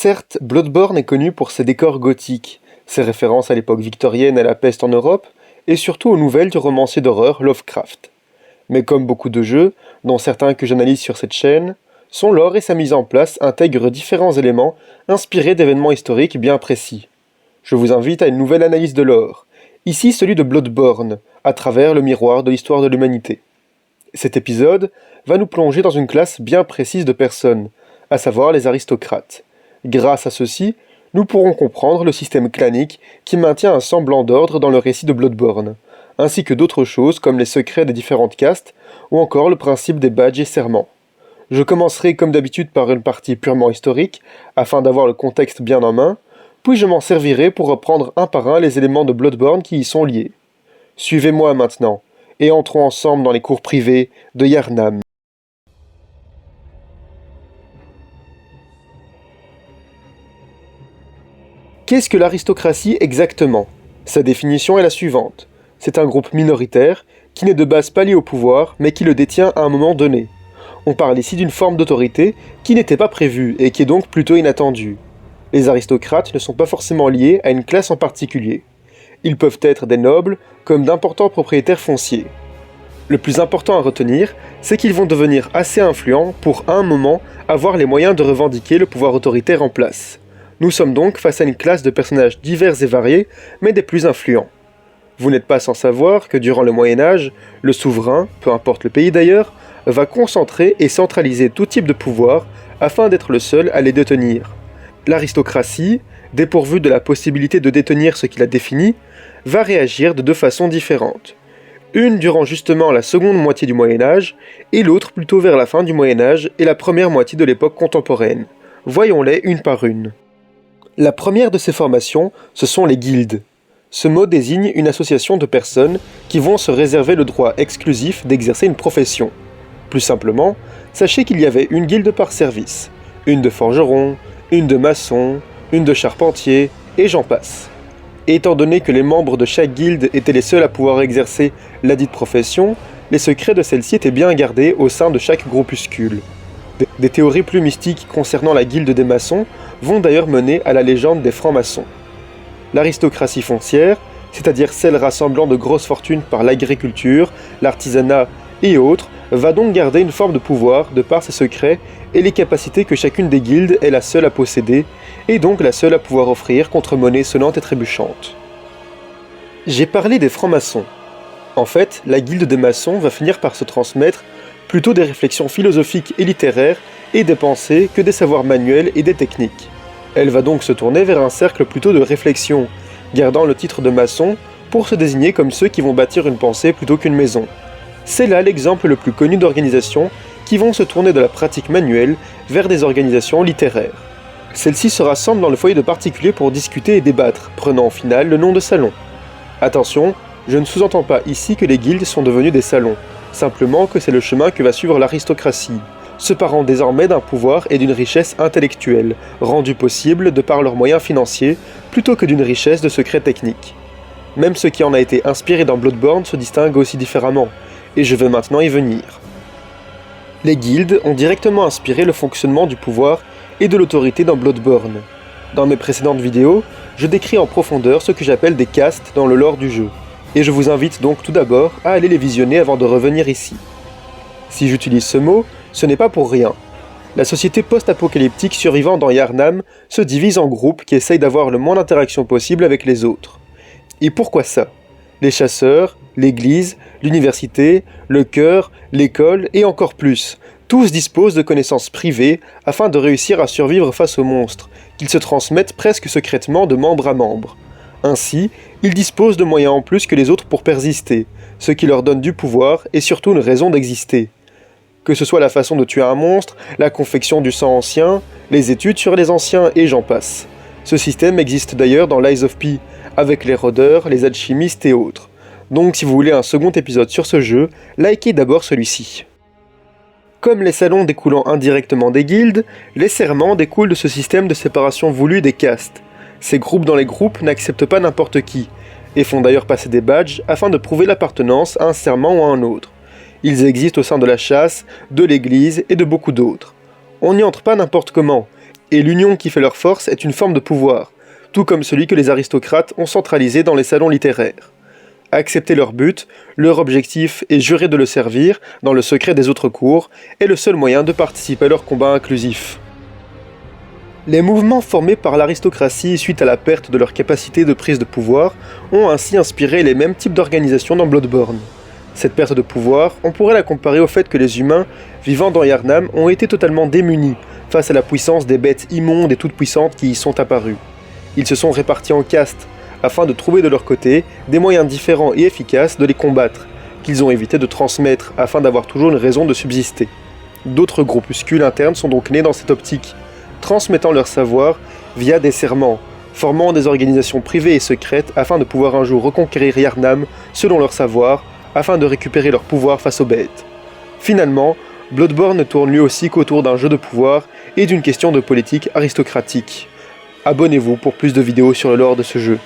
Certes, Bloodborne est connu pour ses décors gothiques, ses références à l'époque victorienne et à la peste en Europe, et surtout aux nouvelles du romancier d'horreur Lovecraft. Mais comme beaucoup de jeux, dont certains que j'analyse sur cette chaîne, son lore et sa mise en place intègrent différents éléments inspirés d'événements historiques bien précis. Je vous invite à une nouvelle analyse de lore, ici celui de Bloodborne, à travers le miroir de l'histoire de l'humanité. Cet épisode va nous plonger dans une classe bien précise de personnes, à savoir les aristocrates. Grâce à ceux-ci, nous pourrons comprendre le système clanique qui maintient un semblant d'ordre dans le récit de Bloodborne, ainsi que d'autres choses comme les secrets des différentes castes ou encore le principe des badges et serments. Je commencerai comme d'habitude par une partie purement historique, afin d'avoir le contexte bien en main, puis je m'en servirai pour reprendre un par un les éléments de Bloodborne qui y sont liés. Suivez-moi maintenant, et entrons ensemble dans les cours privés de Yharnam. Qu'est-ce que l'aristocratie exactement? Sa définition est la suivante. C'est un groupe minoritaire qui n'est de base pas lié au pouvoir, mais qui le détient à un moment donné. On parle ici d'une forme d'autorité qui n'était pas prévue et qui est donc plutôt inattendue. Les aristocrates ne sont pas forcément liés à une classe en particulier. Ils peuvent être des nobles comme d'importants propriétaires fonciers. Le plus important à retenir, c'est qu'ils vont devenir assez influents pour à un moment avoir les moyens de revendiquer le pouvoir autoritaire en place. Nous sommes donc face à une classe de personnages divers et variés, mais des plus influents. Vous n'êtes pas sans savoir que durant le Moyen-Âge, le souverain, peu importe le pays d'ailleurs, va concentrer et centraliser tout type de pouvoir afin d'être le seul à les détenir. L'aristocratie, dépourvue de la possibilité de détenir ce qu'il a défini, va réagir de deux façons différentes. Une durant justement la seconde moitié du Moyen-Âge, et l'autre plutôt vers la fin du Moyen-Âge et la première moitié de l'époque contemporaine. Voyons-les une par une. La première de ces formations, ce sont les guildes. Ce mot désigne une association de personnes qui vont se réserver le droit exclusif d'exercer une profession. Plus simplement, sachez qu'il y avait une guilde par service, une de forgerons, une de maçons, une de charpentiers, et j'en passe. Et étant donné que les membres de chaque guilde étaient les seuls à pouvoir exercer ladite profession, les secrets de celle-ci étaient bien gardés au sein de chaque groupuscule. Des théories plus mystiques concernant la guilde des maçons vont d'ailleurs mener à la légende des francs-maçons. L'aristocratie foncière, c'est-à-dire celle rassemblant de grosses fortunes par l'agriculture, l'artisanat et autres, va donc garder une forme de pouvoir de par ses secrets et les capacités que chacune des guildes est la seule à posséder, et donc la seule à pouvoir offrir contre monnaie sonnante et trébuchante. J'ai parlé des francs-maçons. En fait, la guilde des maçons va finir par se transmettre plutôt des réflexions philosophiques et littéraires et des pensées que des savoirs manuels et des techniques. Elle va donc se tourner vers un cercle plutôt de réflexion, gardant le titre de maçon pour se désigner comme ceux qui vont bâtir une pensée plutôt qu'une maison. C'est là l'exemple le plus connu d'organisations qui vont se tourner de la pratique manuelle vers des organisations littéraires. Celles-ci se rassemblent dans le foyer de particuliers pour discuter et débattre, prenant au final le nom de salon. Attention, je ne sous-entends pas ici que les guildes sont devenues des salons, simplement que c'est le chemin que va suivre l'aristocratie, se parant désormais d'un pouvoir et d'une richesse intellectuelle, rendue possible de par leurs moyens financiers, plutôt que d'une richesse de secrets techniques. Même ce qui en a été inspiré dans Bloodborne se distingue aussi différemment, et je vais maintenant y venir. Les guildes ont directement inspiré le fonctionnement du pouvoir et de l'autorité dans Bloodborne. Dans mes précédentes vidéos, je décris en profondeur ce que j'appelle des castes dans le lore du jeu, et je vous invite donc tout d'abord à aller les visionner avant de revenir ici. Si j'utilise ce mot, ce n'est pas pour rien. La société post-apocalyptique survivant dans Yharnam se divise en groupes qui essayent d'avoir le moins d'interaction possible avec les autres. Et pourquoi ça? Les chasseurs, l'église, l'université, le chœur, l'école et encore plus. Tous disposent de connaissances privées afin de réussir à survivre face aux monstres, qu'ils se transmettent presque secrètement de membre à membre. Ainsi, ils disposent de moyens en plus que les autres pour persister, ce qui leur donne du pouvoir et surtout une raison d'exister. Que ce soit la façon de tuer un monstre, la confection du sang ancien, les études sur les anciens et j'en passe. Ce système existe d'ailleurs dans Lies of P, avec les rôdeurs, les alchimistes et autres. Donc si vous voulez un second épisode sur ce jeu, likez d'abord celui-ci. Comme les salons découlant indirectement des guildes, les serments découlent de ce système de séparation voulu des castes. Ces groupes dans les groupes n'acceptent pas n'importe qui, et font d'ailleurs passer des badges afin de prouver l'appartenance à un serment ou à un autre. Ils existent au sein de la chasse, de l'église et de beaucoup d'autres. On n'y entre pas n'importe comment, et l'union qui fait leur force est une forme de pouvoir, tout comme celui que les aristocrates ont centralisé dans les salons littéraires. Accepter leur but, leur objectif et jurer de le servir, dans le secret des autres cours, est le seul moyen de participer à leur combat inclusif. Les mouvements formés par l'aristocratie suite à la perte de leur capacité de prise de pouvoir ont ainsi inspiré les mêmes types d'organisations dans Bloodborne. Cette perte de pouvoir, on pourrait la comparer au fait que les humains, vivant dans Yharnam, ont été totalement démunis face à la puissance des bêtes immondes et toutes puissantes qui y sont apparues. Ils se sont répartis en castes, afin de trouver de leur côté des moyens différents et efficaces de les combattre, qu'ils ont évité de transmettre afin d'avoir toujours une raison de subsister. D'autres groupuscules internes sont donc nés dans cette optique, transmettant leur savoir via des serments, formant des organisations privées et secrètes afin de pouvoir un jour reconquérir Yharnam selon leur savoir, afin de récupérer leur pouvoir face aux bêtes. Finalement, Bloodborne ne tourne lui aussi qu'autour d'un jeu de pouvoir et d'une question de politique aristocratique. Abonnez-vous pour plus de vidéos sur le lore de ce jeu.